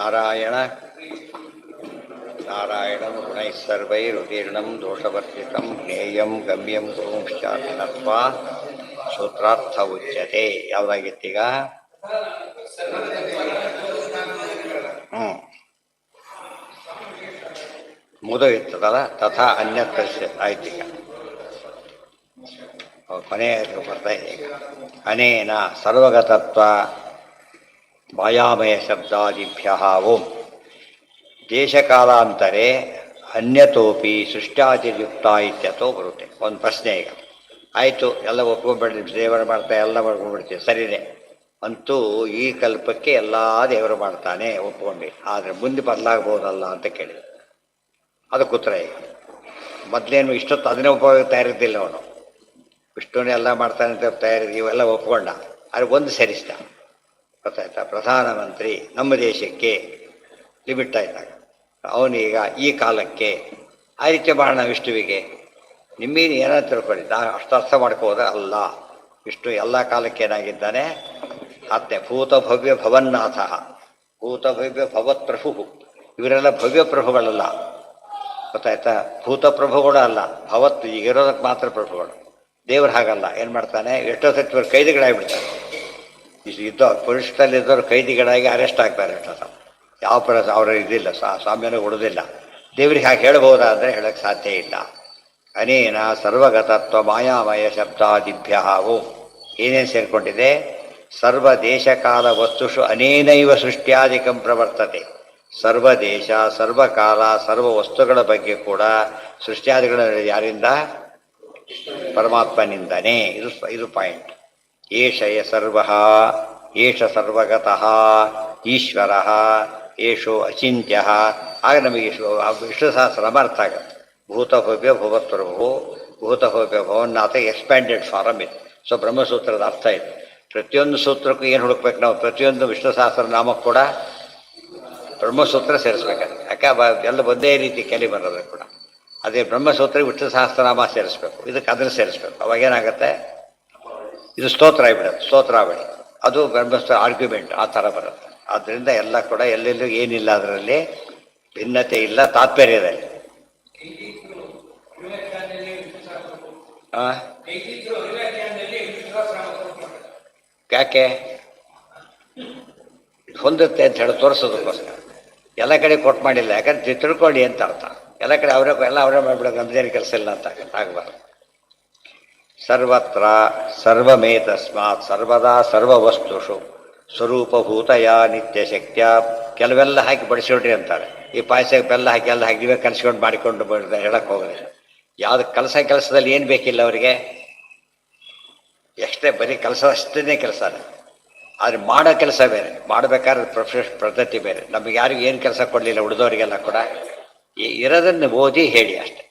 ನಾರಾಯಣ ನಾರಾಯಣಂ ಗುಣೈಃ ಸರ್ವೈರುದೀರ್ಣಂ ದೋಷವರ್ಜಿತಂ ಜ್ಞೇಯಂ ಗಮ್ಯಂ ಗುರುಂಶ್ಚಾಪಿ ನತ್ವಾ ಸೂತ್ರಾರ್ಥ ಉಚ್ಯತೆ. ಯಾವುದಾಗಿತ್ತೀಗ? ಮುಗಿದೋಗಿರ್ತದಲ್ಲ. ತಥಾ ಅನ್ಯತ್ರ ಆಯ್ತೀಗ. ಕೊನೆಯ ಬರ್ತಾ ಇದೆ ಈಗ. ಅನೇನ ಸರ್ವಗತತ್ವ ಮಾಯಾಮಯ ಶಬ್ದಾದಿಭ್ಯ ಓಂ ದೇಶಕಾಲಾಂತರೆ ಅನ್ಯತೋಪಿ ಸೃಷ್ಟ್ಯಾದಿಯುಕ್ತ ಇತ್ಯಥೋ ಬರುತ್ತೆ. ಒಂದು ಪ್ರಶ್ನೆ ಈಗ. ಆಯಿತು, ಎಲ್ಲ ಒಪ್ಕೊಂಡ್ಬಿಡ್ತೀವಿ, ದೇವರು ಮಾಡ್ತಾ ಎಲ್ಲ ಮಾಡ್ಕೊಂಡ್ಬಿಡ್ತೀವಿ, ಸರಿನೇ. ಅಂತೂ ಈ ಕಲ್ಪಕ್ಕೆ ಎಲ್ಲ ದೇವರು ಮಾಡ್ತಾನೆ ಒಪ್ಕೊಂಡ್ವಿ, ಆದರೆ ಮುಂದೆ ಬದಲಾಗ್ಬೋದಲ್ಲ ಅಂತ ಕೇಳಿದೆ. ಅದಕ್ಕೆ ಉತ್ತರ ಈಗ. ಮೊದಲೇನು ಇಷ್ಟೊತ್ತು ಅದನ್ನೇ ಉಪಯೋಗ ತಯಾರಿದ್ದಿಲ್ಲ ಅವನು. ವಿಷ್ಣುನೇ ಎಲ್ಲ ಮಾಡ್ತಾನೆ ಅಂತ ತಯಾರಿ ಇವೆಲ್ಲ ಒಪ್ಕೊಂಡ. ಆದರೆ ಒಂದು ಸೇರಿಸಿದ, ಗೊತ್ತಾಯ್ತಾ? ಪ್ರಧಾನಮಂತ್ರಿ ನಮ್ಮ ದೇಶಕ್ಕೆ ಲಿಮಿಟ್ ಆಯ್ತಾಗ ಅವನೀಗ ಈ ಕಾಲಕ್ಕೆ ಆ ರೀತಿ ಮಾಡೋಣ. ವಿಷ್ಣುವಿಗೆ ನಿಮ್ಮೀನು ಏನಾದ್ರು ತಿಳ್ಕೊಳ್ಳಿ, ಅಷ್ಟು ಅರ್ಥ ಮಾಡ್ಕೋದ ಅಲ್ಲ. ವಿಷ್ಣು ಎಲ್ಲ ಕಾಲಕ್ಕೆ ಏನಾಗಿದ್ದಾನೆ? ಆತ್ಮೆ ಭೂತ ಭವ್ಯ ಭವನ್ನಾಥ, ಭೂತ ಭವ್ಯ ಭವತ್ ಪ್ರಭು. ಇವರೆಲ್ಲ ಭವ್ಯ ಪ್ರಭುಗಳಲ್ಲ, ಗೊತ್ತಾಯ್ತಾ? ಭೂತ ಪ್ರಭುಗಳು ಅಲ್ಲ, ಭವತ್ ಈಗಿರೋದಕ್ಕೆ ಮಾತ್ರ ಪ್ರಭುಗಳು. ದೇವ್ರು ಹಾಗಲ್ಲ. ಏನು ಮಾಡ್ತಾನೆ? ಎಷ್ಟೋ ಸತಿ ಇವರು ಕೈದಿಗಳಾಗಿಬಿಡ್ತಾರೆ. ಇದ್ದ ಪುರುಷದಲ್ಲಿದ್ದವರು ಕೈದಿಗಳಾಗಿ ಅರೆಸ್ಟ್ ಆಗ್ತಾರೆ. ಎಷ್ಟೋ ಸಲ ಯಾವ ಅವರ ಇದಿಲ್ಲ, ಸ್ವಾಮ್ಯನೂ ಕೊಡೋದಿಲ್ಲ. ದೇವ್ರಿಗೆ ಹಾಗೆ ಹೇಳ್ಬೋದಾ ಅಂದರೆ ಹೇಳಕ್ಕೆ ಸಾಧ್ಯ ಇಲ್ಲ. ಅನೇನ ಸರ್ವಗತತ್ವ ಮಾಯಾಮಯ ಶಬ್ದಾದಿಭ್ಯ ಓಂ ಏನೇನು ಸೇರಿಕೊಂಡಿದೆ? ಸರ್ವ ದೇಶಕಾಲ ವಸ್ತುಷು ಅನೇನೈವ ಸೃಷ್ಟ್ಯಾದಿಕಂ ಪ್ರವರ್ತತೆ. ಸರ್ವ ದೇಶ, ಸರ್ವಕಾಲ, ಸರ್ವ ವಸ್ತುಗಳ ಬಗ್ಗೆ ಕೂಡ ಸೃಷ್ಟ್ಯಾದಿಗಳು ಯಾರಿಂದ? ಪರಮಾತ್ಮನಿಂದನೇ. ಇದು ಪಾಯಿಂಟ್. ಏಷಯ ಸರ್ವ, ಏಷ ಸರ್ವಗತಃ ಈಶ್ವರ, ಏಷೋ ಅಚಿಂತ್ಯ. ಆಗ ನಮಗೆ ವಿಷ್ಣು ಸಹಸ್ರನಾಮ ಅರ್ಥ ಆಗುತ್ತೆ. ಭೂತಭವ್ಯ ಭುವತ್ಪ್ರಭು, ಭೂತಭವ್ಯ ಭವನ್ನಾಥ ಎಕ್ಸ್ಪ್ಯಾಂಡೆಡ್ ಫಾರಮ್ ಇದು. ಸೊ ಬ್ರಹ್ಮಸೂತ್ರದ ಅರ್ಥ ಇದು. ಪ್ರತಿಯೊಂದು ಸೂತ್ರಕ್ಕೂ ಏನು ಹುಡುಕ್ಬೇಕು ನಾವು? ಪ್ರತಿಯೊಂದು ವಿಷ್ಣು ಸಹಸ್ರನಾಮಕ್ಕೆ ಕೂಡ ಬ್ರಹ್ಮಸೂತ್ರ ಸೇರಿಸ್ಬೇಕಾದ್ರೆ. ಯಾಕೆ ಎಲ್ಲ ಒಂದೇ ರೀತಿ ಕೆಲಿ ಬರೋದು ಕೂಡ. ಅದೇ ಬ್ರಹ್ಮಸೂತ್ರ ವಿಷ್ಣು ಸಹಸ್ರನಾಮ ಸೇರಿಸ್ಬೇಕು, ಇದಕ್ಕೆ ಅದನ್ನು ಸೇರಿಸ್ಬೇಕು. ಅವಾಗೇನಾಗುತ್ತೆ? ಇದು ಸ್ತೋತ್ರ ಆಗಿಬಿಡುತ್ತೆ, ಸ್ತೋತ್ರಾವಳಿ. ಅದು ಬ್ರಹ್ಮಸ್ತ್ರ ಆರ್ಗ್ಯುಮೆಂಟ್ ಆ ಥರ ಬರುತ್ತೆ. ಆದ್ದರಿಂದ ಎಲ್ಲ ಕೂಡ ಎಲ್ಲೆಲ್ಲೂ ಏನಿಲ್ಲ, ಅದರಲ್ಲಿ ಭಿನ್ನತೆ ಇಲ್ಲ ತಾತ್ಪರ್ಯದಲ್ಲಿ. ಯಾಕೆ ಹೊಂದುತ್ತೆ ಅಂತ ಹೇಳಿ ತೋರಿಸೋದಕ್ಕೋಸ್ಕರ ಎಲ್ಲ ಕಡೆ ಕೊಟ್ಟು ಮಾಡಿಲ್ಲ. ಯಾಕಂದ್ರೆ ತಿಳ್ಕೊಳ್ಳಿ ಅಂತ ಅರ್ಥ. ಎಲ್ಲ ಕಡೆ ಅವರೇ ಮಾಡಿಬಿಡೋದು, ನಮ್ದೇನು ಕೆಲಸ ಇಲ್ಲ ಅಂತ ಆಗಬಾರ್ದು. ಸರ್ವತ್ರ ಸರ್ವಮೇತಸ್ಮಾತ್ ಸರ್ವದಾ ಸರ್ವವಸ್ತುಷು ಸ್ವರೂಪಭೂತಯ ನಿತ್ಯ ಶಕ್ತಿಯ. ಕೆಲವೆಲ್ಲ ಹಾಕಿ ಬಡಿಸಿಡ್ರಿ ಅಂತಾರೆ. ಈ ಪಾಯಸಕ್ಕೆ ಬೆಲ್ಲ ಹಾಕಿ ಎಲ್ಲ ಹಾಕಿ ನೀವೇ ಕಲಿಸ್ಕೊಂಡು ಮಾಡಿಕೊಂಡು ಹೇಳಕ್ಕೆ ಹೋಗೋದಿಲ್ಲ. ಯಾವ್ದು ಕೆಲಸದಲ್ಲಿ ಏನು ಬೇಕಿಲ್ಲ ಅವರಿಗೆ, ಎಷ್ಟೇ ಬರೀ ಕೆಲಸ ಅಷ್ಟೇ ಕೆಲಸನೇ. ಆದರೆ ಮಾಡೋ ಕೆಲಸ ಬೇರೆ, ಮಾಡಬೇಕಾದ್ರೆ ಪ್ರೊಫೆಷನ್ ಪದ್ಧತಿ ಬೇರೆ. ನಮಗೆ ಯಾರಿಗೂ ಏನು ಕೆಲಸ ಕೊಡಲಿಲ್ಲ, ಉಳಿದವರಿಗೆಲ್ಲ ಕೂಡ ಇರೋದನ್ನು ಓದಿ ಹೇಳಿ ಅಷ್ಟೆ.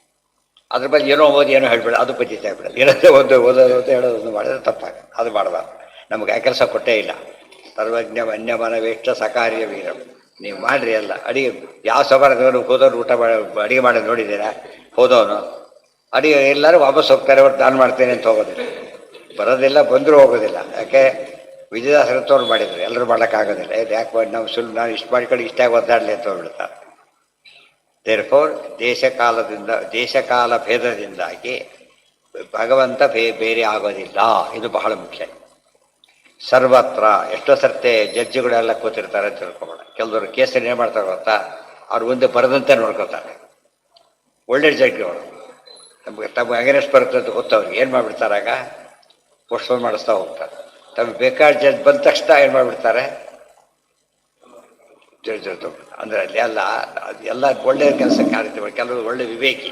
ಅದ್ರ ಬಗ್ಗೆ ಏನೋ ಓದಿ ಏನೋ ಹೇಳ್ಬೇಡ, ಅದು ಪದ್ಧತಿ ಆಗ್ಬಿಡೋದು. ಇರೋದೇ ಓದೋದು ಹೇಳೋದು ಮಾಡಿದ್ರೆ ತಪ್ಪಾಗ, ಅದು ಮಾಡಬಾರ್ದು. ನಮಗೆ ಆ ಕೆಲಸ ಕೊಟ್ಟೇ ಇಲ್ಲ. ಸರ್ವಜ್ಞ ವನ್ಯಮನವೇಷ್ಟ ಸಕಾರ್ಯ ವೀರಂ. ನೀವು ಮಾಡಿರಿ ಎಲ್ಲ ಅಡಿಗೆ. ಯಾವ ಸಭಾರದವರು ಹೋದವ್ರು ಊಟ ಮಾಡಿ ಅಡಿಗೆ ಮಾಡೋದು ನೋಡಿದ್ದೀರಾ? ಹೋದವನು ಅಡಿಗೆ ಎಲ್ಲರೂ ವಾಪಸ್ ಹೋಗ್ತಾರೆ, ಅವ್ರು ದಾನ ಮಾಡ್ತೇನೆ ಅಂತ ಹೋಗೋದಿಲ್ಲ, ಬರೋದಿಲ್ಲ, ಬಂದರೂ ಹೋಗೋದಿಲ್ಲ. ಯಾಕೆ? ವಿಜಯದಾಸರತ್ತವ್ರು ಮಾಡಿದ್ರು, ಎಲ್ಲರೂ ಮಾಡೋಕ್ಕಾಗೋದಿಲ್ಲ. ಯಾಕೆ ಮಾಡಿ ನಾವು ನಾನು ಇಷ್ಟು ಮಾಡ್ಕೊಂಡು ಇಷ್ಟಾಗಿ ಒದ್ದಾಡಲಿ ಅಂತ ಹೋಗ್ಬಿಡ್ತಾರೆ. ದೇರ್ಫೋರ್ ದೇಶಕಾಲ ಭೇದದಿಂದಾಗಿ ಭಗವಂತ ಬೇರೆ ಆಗೋದಿಲ್ಲ. ಇದು ಬಹಳ ಮುಖ್ಯ. ಸರ್ವತ್ರ ಎಷ್ಟೋ ಸರ್ತೆ ಜಡ್ಜಿಗಳೆಲ್ಲ ಕೂತಿರ್ತಾರೆ ಅಂತ ತಿಳ್ಕೊಬೇಡ. ಕೆಲವರು ಕೇಸಲ್ಲಿ ಏನು ಮಾಡ್ತಾರೆ ಗೊತ್ತಾ? ಅವ್ರು ಮುಂದೆ ಬರದಂತೆ ನೋಡ್ಕೊತಾರೆ. ಒಳ್ಳೆ ಜಡ್ಜಿಗಳು ತಮ್ಮ ಅಗೇನೆಸ್ಟ್ ಬರುತ್ತೆ ಅಂತ ಗೊತ್ತವ್ರಿಗೆ ಏನು ಮಾಡಿಬಿಡ್ತಾರಾಗ? ಪೋಸ್ಟ್ಪೋನ್ ಮಾಡಿಸ್ತಾ ಹೋಗ್ತಾರೆ. ತಮಗೆ ಬೇಕಾದ ಜಡ್ಜ್ ಬಂದ ತಕ್ಷಣ ಏನು ಮಾಡಿಬಿಡ್ತಾರೆ? ಜಡ್ಜ್ ಅಂದರೆ ಅಲ್ಲಿ ಎಲ್ಲ ಒಳ್ಳೆಯ ಕೆಲಸಕ್ಕೆ ಆಡ್ತೀವಿ. ಕೆಲವರು ಒಳ್ಳೆ ವಿವೇಕಿ,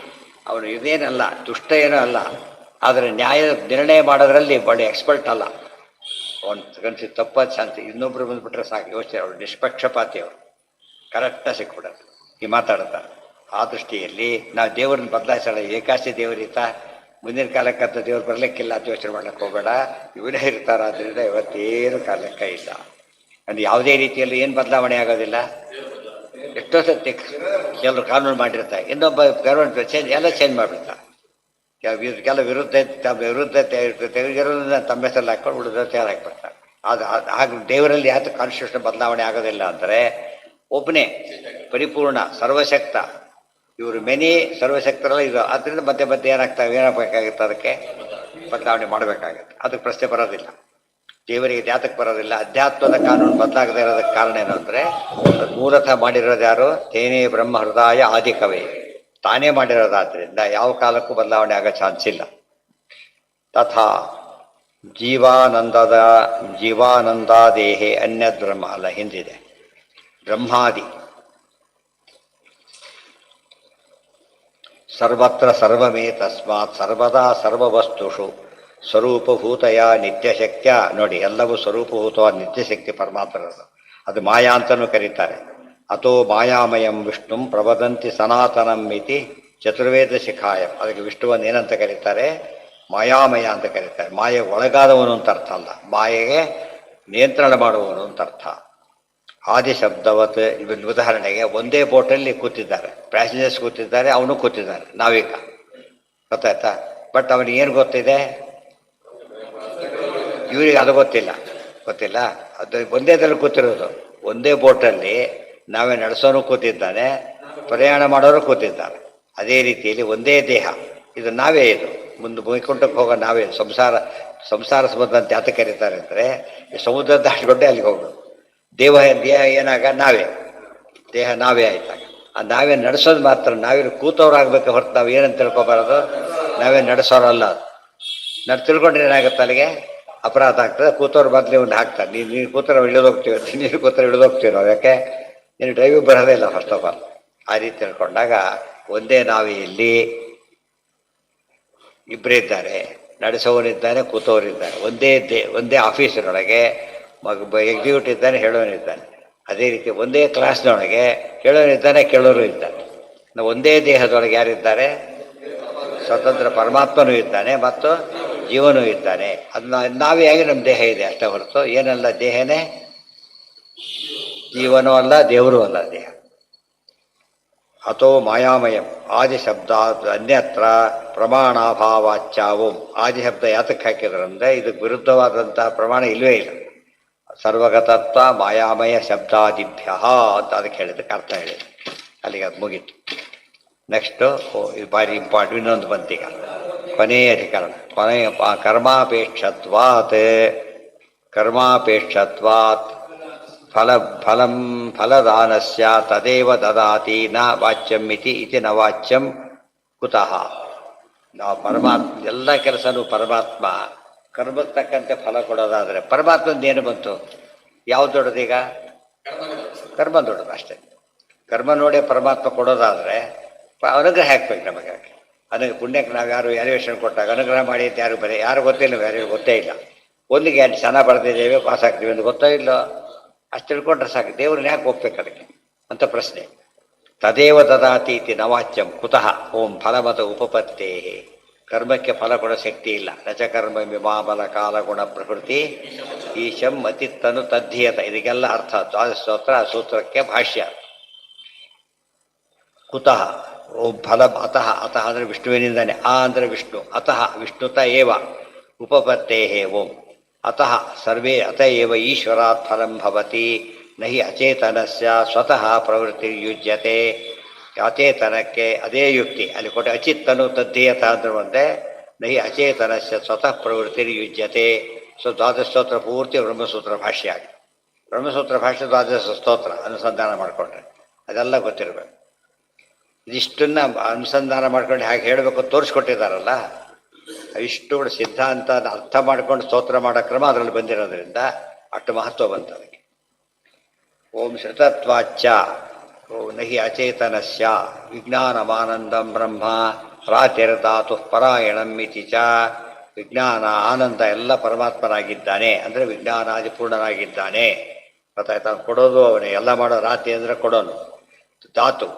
ಅವನು ಇದೇನಲ್ಲ, ದುಷ್ಟ ಏನೂ ಅಲ್ಲ, ಆದರೆ ನ್ಯಾಯ ನಿರ್ಣಯ ಮಾಡೋದ್ರಲ್ಲಿ ಒಳ್ಳೆ ಎಕ್ಸ್ಪರ್ಟ್ ಅಲ್ಲ. ಅವನು ಕನಸಿ ತಪ್ಪಾದ ಶಾಂತಿ ಇನ್ನೊಬ್ರು ಬಂದುಬಿಟ್ರೆ ಸಾಕು, ಯೋಚನೆ. ಅವರು ನಿಷ್ಪಕ್ಷಪಾತಿ, ಅವರು ಕರೆಕ್ಟಾಗಿ ಸಿಕ್ಬಿಡೋದು ಈ ಮಾತಾಡ್ತಾರೆ. ಆ ದೃಷ್ಟಿಯಲ್ಲಿ ನಾವು ದೇವ್ರನ್ನ ಬದಲಾಯಿಸೋಣ. ಏಕಾಶಿ ದೇವರಿತ ಮುಂದಿನ ಕಾಲಕ್ಕಂತ ದೇವ್ರು ಬರಲಿಕ್ಕಿಲ್ಲ ಅಂತ ಯೋಚನೆ ಮಾಡ್ಲಿಕ್ಕೆ ಹೋಗಬೇಡ. ಇವರೇ ಇರ್ತಾರೆ. ಆದ್ದರಿಂದ ಇವತ್ತೇನು ಕಾಲಕ್ಕ ಇಲ್ಲ. ಅಂದರೆ ಯಾವುದೇ ರೀತಿಯಲ್ಲಿ ಏನು ಬದಲಾವಣೆ ಆಗೋದಿಲ್ಲ. ಎಷ್ಟೋ ಸತ್ಯ ಕೆಲವರು ಕಾನೂನು ಮಾಡಿರ್ತಾರೆ, ಇನ್ನೊಬ್ಬ ಗೌರ್ಮೆಂಟ್ ಎಲ್ಲ ಚೇಂಜ್ ಮಾಡಿಬಿಡ್ತಾರೆ. ಕೆಲ ವಿರುದ್ಧ ತೆಗೆದಿರೋದನ್ನ ತಮ್ಮ ಹೆಸರಲ್ಲಿ ಹಾಕ್ಕೊಂಡು ಉಳಿದ ತಯಾರು ಹಾಕ್ಬಿಡ್ತಾರೆ. ಅದು ಹಾಗೆ ದೇವರಲ್ಲಿ ಯಾಕೆ ಕಾನ್ಸ್ಟಿಟ್ಯೂಷನ್ ಬದಲಾವಣೆ ಆಗೋದಿಲ್ಲ ಅಂದರೆ ಒಬ್ಬನೇ ಪರಿಪೂರ್ಣ ಸರ್ವಶಕ್ತ. ಇವರು ಮೆನಿ ಸರ್ವಶಕ್ತರಲ್ಲ ಇದು. ಆದ್ದರಿಂದ ಮತ್ತೆ ಮತ್ತೆ ಏನಾಗಬೇಕಾಗುತ್ತೆ, ಅದಕ್ಕೆ ಬದಲಾವಣೆ ಮಾಡಬೇಕಾಗತ್ತೆ. ಅದಕ್ಕೆ ಪ್ರಶ್ನೆ ಬರೋದಿಲ್ಲ. ದೇವರಿಗೆ ಜಾತಕ್ಕೆ ಬರೋದಿಲ್ಲ. ಅಧ್ಯಾತ್ಮದ ಕಾನೂನು ಬದಲಾಗದೇ ಇರೋದಕ್ಕೆ ಕಾರಣ ಏನು ಅಂದರೆ, ಮೂಲತಃ ಮಾಡಿರೋದು ಯಾರು? ತೇನೇ ಬ್ರಹ್ಮ ಹೃದಯ ಆದಿಕವೇ, ತಾನೇ ಮಾಡಿರೋದಾದ್ರಿಂದ ಯಾವ ಕಾಲಕ್ಕೂ ಬದಲಾವಣೆ ಆಗೋ ಚಾನ್ಸ್ ಇಲ್ಲ. ತಥಾ ಜೀವಾನಂದಾದೇಹೇ ಅನ್ಯದ್ ಬ್ರಹ್ಮ ಅಲ್ಲ, ಹಿಂದಿದೆ ಬ್ರಹ್ಮಾದಿ ಸರ್ವತ್ರ ಸರ್ವಮೇ ತಸ್ಮಾತ್ ಸರ್ವದಾ ಸರ್ವವಸ್ತುಷು ಸ್ವರೂಪಭೂತಯ ನಿತ್ಯಶಕ್ತಿಯ. ನೋಡಿ, ಎಲ್ಲವೂ ಸ್ವರೂಪಭೂತವಾದ ನಿತ್ಯಶಕ್ತಿ ಪರಮಾತ್ಮರದು. ಅದು ಮಾಯಾ ಅಂತಲೂ ಕರೀತಾರೆ. ಅಥೋ ಮಾಯಾಮಯಂ ವಿಷ್ಣುಂ ಪ್ರವದಂತಿ ಸನಾತನಂ ಇತಿ ಚತುರ್ವೇದ ಶಿಖಾಯಂ. ಅದಕ್ಕೆ ವಿಷ್ಣುವನ್ನು ಏನಂತ ಕರೀತಾರೆ? ಮಾಯಾಮಯ ಅಂತ ಕರೀತಾರೆ. ಮಾಯೆಗೆ ಒಳಗಾದವನು ಅಂತ ಅರ್ಥ ಅಲ್ಲ, ಮಾಯೆಗೆ ನಿಯಂತ್ರಣ ಮಾಡುವವನು ಅಂತ ಅರ್ಥ. ಆದಿಶಬ್ದವತ್. ಉದಾಹರಣೆಗೆ ಒಂದೇ ಬೋಟಲ್ಲಿ ಕೂತಿದ್ದಾರೆ, ಪ್ಯಾಸೆಂಜರ್ಸ್ ಕೂತಿದ್ದಾರೆ, ಅವನು ಕೂತಿದ್ದಾರೆ, ನಾವಿಕ, ಗೊತ್ತಾಯ್ತಾ? ಬಟ್ ಅವನಿಗೆ ಏನು ಗೊತ್ತಿದೆ? ಇವರಿಗೆ ಅದು ಗೊತ್ತಿಲ್ಲ. ಅದು ಒಂದೇದಲ್ಲಿ ಕೂತಿರೋದು. ಒಂದೇ ಬೋಟಲ್ಲಿ ನಾವೇ ನಡೆಸೋನು ಕೂತಿದ್ದಾನೆ, ಪ್ರಯಾಣ ಮಾಡೋರು ಕೂತಿದ್ದಾರೆ. ಅದೇ ರೀತಿಯಲ್ಲಿ ಒಂದೇ ದೇಹ, ಇದು ನಾವೇ. ಇದು ಮುಂದೆ ವೈಕುಂಠಕ್ಕೆ ಹೋಗೋ ನಾವೇ. ಸಂಸಾರ ಸಂಬಂಧ ಅಂತ ಯಾತ ಕರೀತಾರೆ ಅಂದರೆ, ಸಮುದ್ರ ದಾಟಿಕೊಂಡೆ ಅಲ್ಲಿಗೆ ಹೋಗೋದು. ದೇಹ ಏನಾಗ ನಾವೇ, ದೇಹ ನಾವೇ ಆಯ್ತಾಗ. ಆ ನಾವೇ ನಡೆಸೋದು ಮಾತ್ರ. ನಾವೇ ಕೂತವ್ರಾಗಬೇಕು ಹೊರತು ನಾವು ಏನಂತ ತಿಳ್ಕೊಬಾರದು, ನಾವೇ ನಡೆಸೋರಲ್ಲ. ತಿಳ್ಕೊಂಡ್ರೆ ಏನಾಗುತ್ತೆ, ಅಲ್ಲಿಗೆ ಅಪರಾಧ ಆಗ್ತದೆ. ಕೂತವ್ರ ಬದಲಿ ಒಂದು ಹಾಕ್ತಾರೆ. ನೀನು ಕೂತರ ಇಳಿದೋಗ್ತೀವಿ, ನೀರು ಕೂತರ ಇಳಿದೋಗ್ತೀವಿ ನಾವು. ಯಾಕೆ? ನೀನು ಡ್ರೈವಿಂಗ್ ಬರೋದೇ ಇಲ್ಲ ಫಸ್ಟ್ ಆಫ್ ಆಲ್. ಆ ರೀತಿ ತಿಳ್ಕೊಂಡಾಗ ಒಂದೇ ನಾವೇ. ಇಲ್ಲಿ ಇಬ್ಬರಿದ್ದಾರೆ, ನಡೆಸೋವನಿದ್ದಾನೆ, ಕೂತವರಿದ್ದಾರೆ. ಒಂದೇ ಆಫೀಸಿನೊಳಗೆ ಎಕ್ಸಿಕ್ಯೂಟಿವ್ ಇದ್ದಾನೆ, ಹೇಳೋನಿದ್ದಾನೆ. ಅದೇ ರೀತಿ ಒಂದೇ ಕ್ಲಾಸ್ನೊಳಗೆ ಹೇಳೋನಿದ್ದಾನೆ, ಕೇಳೋರು ಇದ್ದಾನೆ. ಒಂದೇ ದೇಹದೊಳಗೆ ಯಾರಿದ್ದಾರೆ? ಸ್ವತಂತ್ರ ಪರಮಾತ್ಮನೂ ಇದ್ದಾನೆ ಮತ್ತು ಜೀವನೂ ಇದ್ದಾನೆ. ಅದನ್ನ ನಾವೇ ಆಗಿ ನಮ್ಮ ದೇಹ ಇದೆ ಅಷ್ಟೇ ಹೊರತು ಏನಲ್ಲ. ದೇಹನೇ ಜೀವನೂ ಅಲ್ಲ, ದೇವರೂ ಅಲ್ಲ ದೇಹ. ಅಥೋ ಮಾಯಾಮಯಂ ಆದಿಶಬ್ದ ಅನ್ಯತ್ರ ಪ್ರಮಾಣಾಭಾವಾಚ್ಚಾವಂ. ಆದಿಶಬ್ದ ಯಾತಕ್ಕೆ ಹಾಕಿದ್ರಂದರೆ ಇದಕ್ಕೆ ವಿರುದ್ಧವಾದಂತಹ ಪ್ರಮಾಣ ಇಲ್ಲವೇ ಇಲ್ಲ. ಸರ್ವಗತತ್ವ ಮಾಯಾಮಯ ಶಬ್ದಾದಿಭ್ಯ ಅಂತ ಅದಕ್ಕೆ ಹೇಳಿದ್ದಕ್ಕೆ ಅರ್ಥ ಹೇಳಿದೆ. ಅಲ್ಲಿಗೆ ಅದು ಮುಗೀತು. ನೆಕ್ಸ್ಟು ಇದು ಭಾರಿ ಇಂಪಾರ್ಟೆಂಟ್. ಇನ್ನೊಂದು ಬಂತೀಗ ಕೊನೆಯ ಅಧಿಕರಣ. ಕರ್ಮಾಪೇಕ್ಷತ್ವಾತ್ ಫಲದಾನಸ್ಯ ತದೇವ ದದಾತಿ ನ ವಾಚ್ಯಂ ಇತಿ ನ ವಾಚ್ಯಂ ಕುತಃ. ನಾವು ಪರಮಾತ್ಮ ಎಲ್ಲ ಕೆಲಸನೂ ಪರಮಾತ್ಮ ಕರ್ಮಕ್ಕೆ ತಕ್ಕಂತೆ ಫಲ ಕೊಡೋದಾದರೆ ಪರಮಾತ್ಮಂದೇನು ಬಂತು? ಯಾವ್ದು ದೊಡ್ಡದೀಗ? ಕರ್ಮ ದೊಡ್ಡದು ಅಷ್ಟೇ. ಕರ್ಮ ನೋಡೇ ಪರಮಾತ್ಮ ಕೊಡೋದಾದರೆ ಅನುಗ್ರಹ ಹಾಕ್ಬೇಕು ನಮಗೆ. ಅದಕ್ಕೆ ಪುಣ್ಯಕ್ಕೆ ನಾವು ಯಾರು ವ್ಯಾಲ್ಯೂಯೇಷನ್ ಕೊಟ್ಟಾಗ ಅನುಗ್ರಹ ಮಾಡಿ ಅಂತ ಯಾರು ಗೊತ್ತಿಲ್ಲ, ಯಾರಿಗೂ ಗೊತ್ತೇ ಇಲ್ಲ. ಒಂದಿಗೆ ಎಷ್ಟು ಚೆನ್ನಾಗಿ ಬರೆದಿದ್ದೇವೆ, ಪಾಸ್ ಆಗ್ತೀವಿ ಅಂತ ಗೊತ್ತೋ ಇಲ್ಲೋ, ಅಷ್ಟು ತಿಳ್ಕೊಂಡ್ರೆ ಸಾಕು. ದೇವ್ರನ್ನ ಯಾಕೆ ಒಪ್ಬೇಕು ಅದಕ್ಕೆ ಅಂತ ಪ್ರಶ್ನೆ. ತದೇವ ದದಾತಿ ಇತಿ ನವಾಚ್ಯಂ ಕುತಃ. ಓಂ ಫಲಮತ ಉಪಪತ್ತೇ. ಕರ್ಮಕ್ಕೆ ಫಲ ಕೊಡೋ ಶಕ್ತಿ ಇಲ್ಲ. ನಚ ಕರ್ಮ ವಿಮಾಬಲ ಕಾಲ ಗುಣ ಪ್ರಕೃತಿ ಈಶಂ ಅತಿತ್ತನು ತದ್ಧೀಯತ. ಇದಕ್ಕೆಲ್ಲ ಅರ್ಥ ಸ್ತೋತ್ರ ಸೂತ್ರಕ್ಕೆ ಭಾಷ್ಯ. ಕುತಃ ಓಂ ಫಲಂ ಅತಃ. ಅತಃ ಅಂದರೆ ವಿಷ್ಣುವಿನಿಂದಾನೆ. ಆ ಅಂದರೆ ವಿಷ್ಣು. ಅತಃ ವಿಷ್ಣುತ ಏವ ಉಪಪತ್ತೇ ಓಂ. ಅತಃ ಸರ್ವೇ ಅತ ಏವ ಈಶ್ವರಾತ್ ಫಲಂ ಭವತಿ. ನಹಿ ಅಚೇತನಸ್ಯ ಸ್ವತಃ ಪ್ರವೃತ್ತಿಯುಜ್ಯತೆ. ಅಚೇತನಕ್ಕೆ ಅದೇ ಯುಕ್ತಿ ಅಲ್ಲಿ ಕೊಟ್ಟೆ. ಅಚಿತ್ತನು ತದ್ಧೀಯತ ಅಂದ್ರೆ ಒಂದೇ. ನಹಿ ಅಚೇತನಸ್ಯ ಸ್ವತಃ ಪ್ರವೃತ್ತಿಯುಜ್ಯತೆ. ದ್ವಾದಶ ಸ್ತೋತ್ರ ಪೂರ್ತಿ ಬ್ರಹ್ಮಸೂತ್ರ ಭಾಷ್ಯ ಆಗಿ. ಬ್ರಹ್ಮಸೂತ್ರ ಭಾಷ್ಯ ದ್ವಾದಶ ಸ್ತೋತ್ರ ಅನುಸಂಧಾನ ಮಾಡಿಕೊಂಡ್ರೆ ಅದೆಲ್ಲ ಗೊತ್ತಿರಬೇಕು. ಇದಿಷ್ಟನ್ನ ಅನುಸಂಧಾನ ಮಾಡ್ಕೊಂಡು ಹೇಗೆ ಹೇಳಬೇಕು ತೋರಿಸ್ಕೊಟ್ಟಿದ್ದಾರಲ್ಲ, ಇಷ್ಟು ಕೂಡ ಸಿದ್ಧಾಂತ ಅರ್ಥ ಮಾಡ್ಕೊಂಡು ಸ್ತೋತ್ರ ಮಾಡೋ ಕ್ರಮ ಅದರಲ್ಲಿ ಬಂದಿರೋದ್ರಿಂದ ಅಷ್ಟು ಮಹತ್ವ ಬಂತು ಅದಕ್ಕೆ. ಓಂ ಶ್ರುತತ್ವಾಚ್ಚ ನಹಿ ಅಚೇತನಸ್ಯ ವಿಜ್ಞಾನಮಾನಂದಂ ಬ್ರಹ್ಮ ರಾತಿರ್ಧಾತು ಪರಾಯಣಂ ಇತಿ ಚ. ವಿಜ್ಞಾನ ಆನಂದ ಎಲ್ಲ ಪರಮಾತ್ಮನಾಗಿದ್ದಾನೆ ಅಂದರೆ ವಿಜ್ಞಾನಾದಿ ಪೂರ್ಣನಾಗಿದ್ದಾನೆ. ಗೊತ್ತಾಯ್ತಾ? ಕೊಡೋದು ಅವನೇ, ಎಲ್ಲ ಮಾಡೋ. ರಾತಿ ಅಂದರೆ ಕೊಡೋನು, ಧಾತು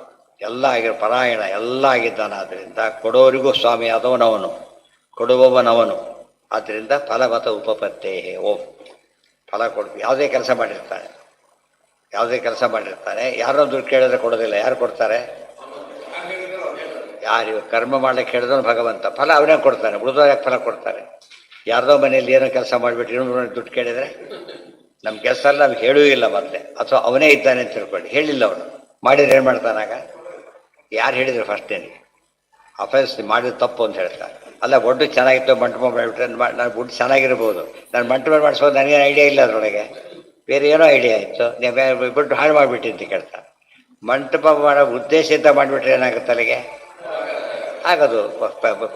ಎಲ್ಲ ಆಗಿರೋ ಪರಾಯಣ ಎಲ್ಲ ಆಗಿದ್ದಾನಾದ್ದರಿಂದ ಕೊಡೋರಿಗೂ ಸ್ವಾಮಿ ಆದವನವನು, ಕೊಡುವವನವನು. ಆದ್ದರಿಂದ ಫಲಮತ ಉಪಪತ್ತೇ ಓಂ. ಫಲ ಕೊಡ್ತೀವಿ. ಯಾವುದೇ ಕೆಲಸ ಮಾಡಿರ್ತಾನೆ, ಯಾರೋ ದುಡ್ಡು ಕೇಳಿದ್ರೆ ಕೊಡೋದಿಲ್ಲ. ಯಾರು ಕೊಡ್ತಾರೆ? ಯಾರು ಕರ್ಮ ಮಾಡ್ಲಿಕ್ಕೆ ಹೇಳಿದ್ರು ಭಗವಂತ. ಫಲ ಅವನೇ ಕೊಡ್ತಾನೆ. ಉಳಿದೋ ಯಾಕೆ ಫಲ ಕೊಡ್ತಾರೆ? ಯಾರ್ದೋ ಮನೆಯಲ್ಲಿ ಏನೋ ಕೆಲಸ ಮಾಡಿಬಿಟ್ಟು ಇನ್ನೊಂದು ದುಡ್ಡು ಕೇಳಿದರೆ ನಮ್ಮ ಕೆಲಸ ಎಲ್ಲ ನಮ್ಗೆ ಹೇಳೂ ಇಲ್ಲ ಮತ್ತೆ, ಅಥವಾ ಅವನೇ ಇದ್ದಾನೆ ಅಂತ ತಿಳ್ಕೊಳ್ಳಿ. ಹೇಳಿಲ್ಲ ಅವನು, ಮಾಡಿದ್ರೆ ಏನು ಮಾಡ್ತಾನಾಗ? ಯಾರು ಹೇಳಿದ್ರು ಫಸ್ಟ್ ಏನಿಗೆ ಅಫೆನ್ಸ್ ಮಾಡಿದ ತಪ್ಪು ಅಂತ ಹೇಳ್ತಾರೆ. ಅಲ್ಲ ಒಡ್ಡು ಚೆನ್ನಾಗಿತ್ತು ಮಂಟಪ ಮಾಡಿಬಿಟ್ರೆ ನಾನು ಒಡ್ಡು ಚೆನ್ನಾಗಿರ್ಬೋದು, ನಾನು ಮಂಟಪ ಮಾಡಿಸೋದು ನನಗೇನು ಐಡಿಯಾ ಇಲ್ಲ ಅದರೊಳಗೆ, ಬೇರೆ ಏನೋ ಐಡಿಯಾ ಇತ್ತು, ನೀವು ಬಿಟ್ಟು ಹಾಳು ಮಾಡಿಬಿಟ್ಟು ಅಂತ ಕೇಳ್ತಾರೆ. ಮಂಟಪ ಮಾಡೋ ಉದ್ದೇಶದಿಂದ ಮಾಡಿಬಿಟ್ರೆ ಏನಾಗುತ್ತೆ ಅಲ್ಲಿಗೆ? ಆಗೋದು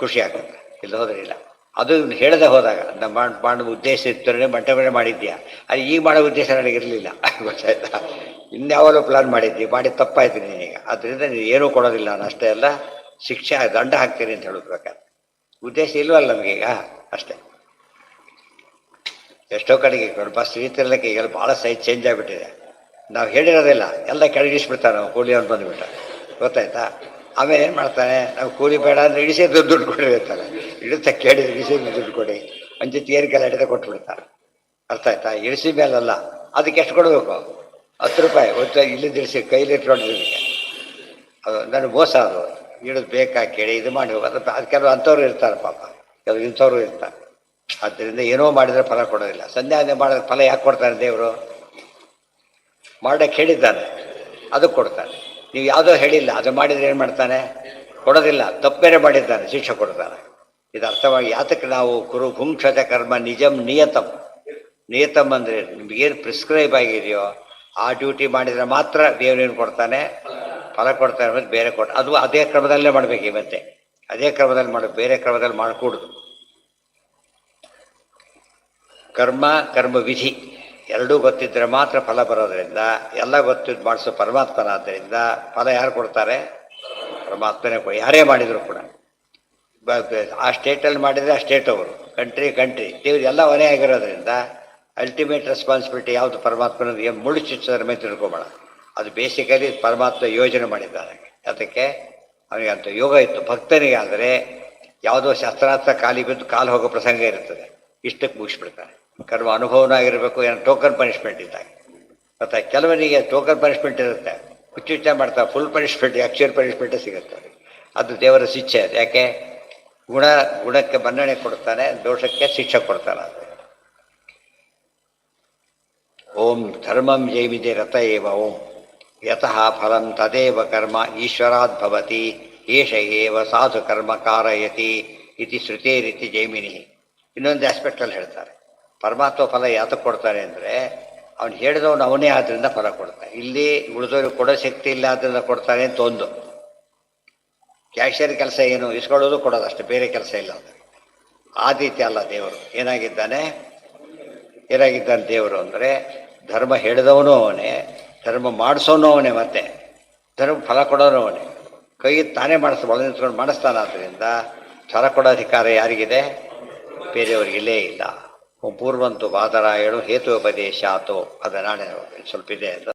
ಖುಷಿ ಆಗುತ್ತೆ, ಇಲ್ಲ ಹೋದ್ರೆ ಇಲ್ಲ. ಅದು ಇವ್ನು ಹೇಳದೆ ಹೋದಾಗ ನಮ್ಮ ಮಾಡೋ ಉದ್ದೇಶ ಇತ್ತು, ಮಂಟಪನೇ ಮಾಡಿದ್ಯಾ, ಅದು ಈಗ ಮಾಡೋ ಉದ್ದೇಶ ನನಗಿರಲಿಲ್ಲ ಗೊತ್ತಾಯ್ತಾ, ಇನ್ಯಾವಲೋ ಪ್ಲಾನ್ ಮಾಡಿದ್ದಿ, ಮಾಡಿ ತಪ್ಪಾಯ್ತು ನೀನೀಗ, ಅದರಿಂದ ನೀನು ಏನೂ ಕೊಡೋದಿಲ್ಲ, ನಾನು ಅಷ್ಟೇ ಅಲ್ಲ ಶಿಕ್ಷೆ ದಂಡ ಹಾಕ್ತೀನಿ ಅಂತ ಹೇಳಬೇಕಾದ್ರೆ ಉದ್ದೇಶ ಇಲ್ವಲ್ಲ ನಮಗೀಗ, ಅಷ್ಟೇ. ಎಷ್ಟೋ ಕಡೆಗೆ ಬಸ್ ರೀತಿಯಲ್ಲಕ್ಕೆ ಈಗ ಭಾಳ ಸೈಜ್ ಚೇಂಜ್ ಆಗಿಬಿಟ್ಟಿದೆ. ನಾವು ಹೇಳಿರೋದಿಲ್ಲ, ಎಲ್ಲ ಕೆಳಗಿಸ್ಬಿಡ್ತಾರೆ, ನಾವು ಕೂಲಿ ಅವ್ನು ಬಂದುಬಿಟ್ಟ, ಗೊತ್ತಾಯ್ತಾ. ಆಮೇಲೆ ಏನು ಮಾಡ್ತಾನೆ, ನಾವು ಕೂಲಿ ಬೇಡ ಅಂದರೆ ಇಳಿಸೇ ದುಡ್ಡು ಕೊಡಿರ್ತಾರೆ, ಇಳಿತ ಕೇಳಿದ್ರೆ ಇಳಿಸಿ ದುಡ್ಡು ಕೊಡಿ ಅಂಚಿತ್ತು ಏರಿಕೆಲ್ಲ ಹಿಡಿದ ಕೊಟ್ಬಿಡ್ತಾರೆ. ಅರ್ಥ ಆಯ್ತಾ. ಇಳಿಸಿ ಮೇಲಲ್ಲ, ಅದಕ್ಕೆ ಎಷ್ಟು ಕೊಡಬೇಕು? 10 ರೂಪಾಯಿ ಒಟ್ಟು ಇಲ್ಲಿದ್ದು ಇಳಿಸಿ ಕೈಲಿ ಇಟ್ಕೊಂಡಿದ್ದಕ್ಕೆ, ಅದು ನನಗೆ ಮೋಸ. ಅದು ಇಳಿದು ಬೇಕಾ ಕೇಳಿ ಇದು ಮಾಡಿ ಹೋಗೋದು. ಅದು ಕೆಲವು ಅಂಥವ್ರು ಇರ್ತಾರೆ ಪಾಪ, ಕೆಲವು ಇಂಥವ್ರು ಇರ್ತಾರೆ. ಆದ್ದರಿಂದ ಏನೋ ಮಾಡಿದರೆ ಫಲ ಕೊಡೋದಿಲ್ಲ. ಸಂಧ್ಯಾವಂದನೆ ಮಾಡಿದ್ರೆ ಫಲ ಯಾಕೆ ಕೊಡ್ತಾನೆ ದೇವರು? ಮಾಡಕ್ಕೆ ಹೇಳಿದ್ದಾನೆ, ಅದಕ್ಕೆ ಕೊಡ್ತಾನೆ. ನೀವು ಯಾವುದೋ ಹೇಳಿಲ್ಲ, ಅದು ಮಾಡಿದರೆ ಏನು ಮಾಡ್ತಾನೆ? ಕೊಡೋದಿಲ್ಲ. ತಪ್ಪೇನೆ ಮಾಡಿದ್ದಾನೆ, ಶಿಕ್ಷೆ ಕೊಡ್ತಾನೆ. ಇದು ಅರ್ಥವಾಗಿ ಯಾತಕ್ಕೆ ನಾವು ಭುಂಕ್ಷತೆ ಕರ್ಮ ನಿಜಂ ನಿಯತಂ. ನಿಯತಂ ಅಂದರೆ ನಿಮಗೇನು ಪ್ರಿಸ್ಕ್ರೈಬ್ ಆಗಿದೆಯೋ ಆ ಡ್ಯೂಟಿ ಮಾಡಿದರೆ ಮಾತ್ರ ದೇವರೇನು ಕೊಡ್ತಾನೆ? ಫಲ ಕೊಡ್ತಾನೆ. ಮತ್ತು ಬೇರೆ ಅದು ಅದೇ ಕ್ರಮದಲ್ಲೇ ಮಾಡಬೇಕು. ಇವತ್ತೆ ಅದೇ ಕ್ರಮದಲ್ಲಿ ಮಾಡಬೇಕು, ಬೇರೆ ಕ್ರಮದಲ್ಲಿ ಮಾಡಕೂಡದು. ಕರ್ಮ ವಿಧಿ ಎರಡೂ ಗೊತ್ತಿದ್ದರೆ ಮಾತ್ರ ಫಲ ಬರೋದರಿಂದ, ಎಲ್ಲ ಗೊತ್ತಿದ್ದು ಮಾಡಿಸೋ ಪರಮಾತ್ಮನಾದ್ದರಿಂದ ಫಲ ಯಾರು ಕೊಡ್ತಾರೆ? ಪರಮಾತ್ಮನೇ ಕೊಡಿ. ಯಾರೇ ಮಾಡಿದರೂ ಕೂಡ ಆ ಸ್ಟೇಟಲ್ಲಿ ಮಾಡಿದರೆ ಆ ಸ್ಟೇಟ್ ಅವರು, ಕಂಟ್ರಿ ದೇವ್ರು ಎಲ್ಲ ಅವನೇ ಆಗಿರೋದ್ರಿಂದ ಅಲ್ಟಿಮೇಟ್ ರೆಸ್ಪಾನ್ಸಿಬಿಲಿಟಿ ಯಾವುದು? ಪರಮಾತ್ಮನ ಮುಳ್ಳು ಚುಚ್ಚೋದ್ರ ಮೇಲೆ ತಿಳ್ಕೊಬೇಡ. ಅದು ಬೇಸಿಕಲಿ ಪರಮಾತ್ಮ ಯೋಜನೆ ಮಾಡಿದ್ದಾರೆ. ಅದಕ್ಕೆ ಅವನಿಗೆ ಅಂತ ಯೋಗ ಇತ್ತು. ಭಕ್ತನಿಗೆ ಆದರೆ ಯಾವುದೋ ಶಾಸ್ತ್ರಾರ್ಥ ಕಾಲಿ ಬಿದ್ದು ಕಾಲು ಹೋಗೋ ಪ್ರಸಂಗ ಇರ್ತದೆ, ಇಷ್ಟಕ್ಕೆ ಮುಗಿಸ್ಬಿಡ್ತಾನೆ. ಕರ್ಮ ಅನುಭವನ ಆಗಿರಬೇಕು, ಏನೋ ಟೋಕನ್ ಪನಿಷ್ಮೆಂಟ್ ಇದ್ದಾಗ. ಮತ್ತು ಕೆಲವರಿಗೆ ಟೋಕನ್ ಪನಿಷ್ಮೆಂಟ್ ಇರುತ್ತೆ, ಹುಚ್ಚುಚ್ಚ ಮಾಡ್ತಾರೆ. ಫುಲ್ ಪನಿಷ್ಮೆಂಟ್, ಆ್ಯಕ್ಚುಯಲ್ ಪನಿಷ್ಮೆಂಟೇ ಸಿಗುತ್ತೆ. ಅದು ದೇವರ ಶಿಕ್ಷೆ. ಅದು ಯಾಕೆ? ಗುಣಕ್ಕೆ ಮನ್ನಣೆ ಕೊಡ್ತಾನೆ, ದೋಷಕ್ಕೆ ಶಿಕ್ಷೆ ಕೊಡ್ತಾನೆ. ಓಂ ಧರ್ಮಂ ಜೈಮಿದೆ ರಥ ಏವ ಓಂ ಯತಃ ಫಲಂ ತದೇವ ಕರ್ಮ ಈಶ್ವರಾತ್ ಭವತಿ ಏಷ ಏವ ಸಾಧು ಕರ್ಮ ಕಾರಯತಿ ಇತಿ ಶ್ರುತೇರಿತಿ ಜೈಮಿನಿ. ಇನ್ನೊಂದು ಆಸ್ಪೆಕ್ಟಲ್ಲಿ ಹೇಳ್ತಾರೆ, ಪರಮಾತ್ಮ ಫಲ ಯಾತಕ್ಕೆ ಕೊಡ್ತಾನೆ ಅಂದರೆ ಅವನು ಹೇಳಿದವನು ಅವನೇ ಆದ್ದರಿಂದ ಫಲ ಕೊಡ್ತಾನೆ. ಇಲ್ಲಿ ಉಳಿದವರು ಕೊಡೋ ಶಕ್ತಿ ಇಲ್ಲ ಆದ್ದರಿಂದ ಕೊಡ್ತಾನೆ ಅಂತ ಒಂದು. ಕ್ಯಾಶಿಯರ್ ಕೆಲಸ ಏನು? ಇಸ್ಕೊಳ್ಳೋದು ಕೊಡೋದು ಅಷ್ಟೇ, ಬೇರೆ ಕೆಲಸ ಇಲ್ಲ. ಆ ರೀತಿ ಅಲ್ಲ ದೇವರು. ಏನಾಗಿದ್ದಾನೆ ದೇವರು ಅಂದರೆ ಧರ್ಮ ಹೇಳಿದವನು ಅವನೇ, ಧರ್ಮ ಮಾಡಿಸೋನು ಅವನೇ, ಮತ್ತೆ ಧರ್ಮ ಫಲ ಕೊಡೋನು ಅವನೇ. ಕೈ ತಾನೇ ಒಳ ನಿಂತ್ಕೊಂಡು ಮಾಡಿಸ್ತಾನೆ. ಆದ್ದರಿಂದ ಫಲ ಕೊಡೋ ಅಧಿಕಾರ ಯಾರಿಗಿದೆ? ಬೇರೆಯವರಿಗಿಲ್ಲೇ ಇಲ್ಲ. ಪೂರ್ವಂತು ಬಾದರಾಯಣು ಹೇತೋಪದೇಶ ಆತೋ. ಅದು ನಾಳೆ ಸ್ವಲ್ಪ ಇದೆ.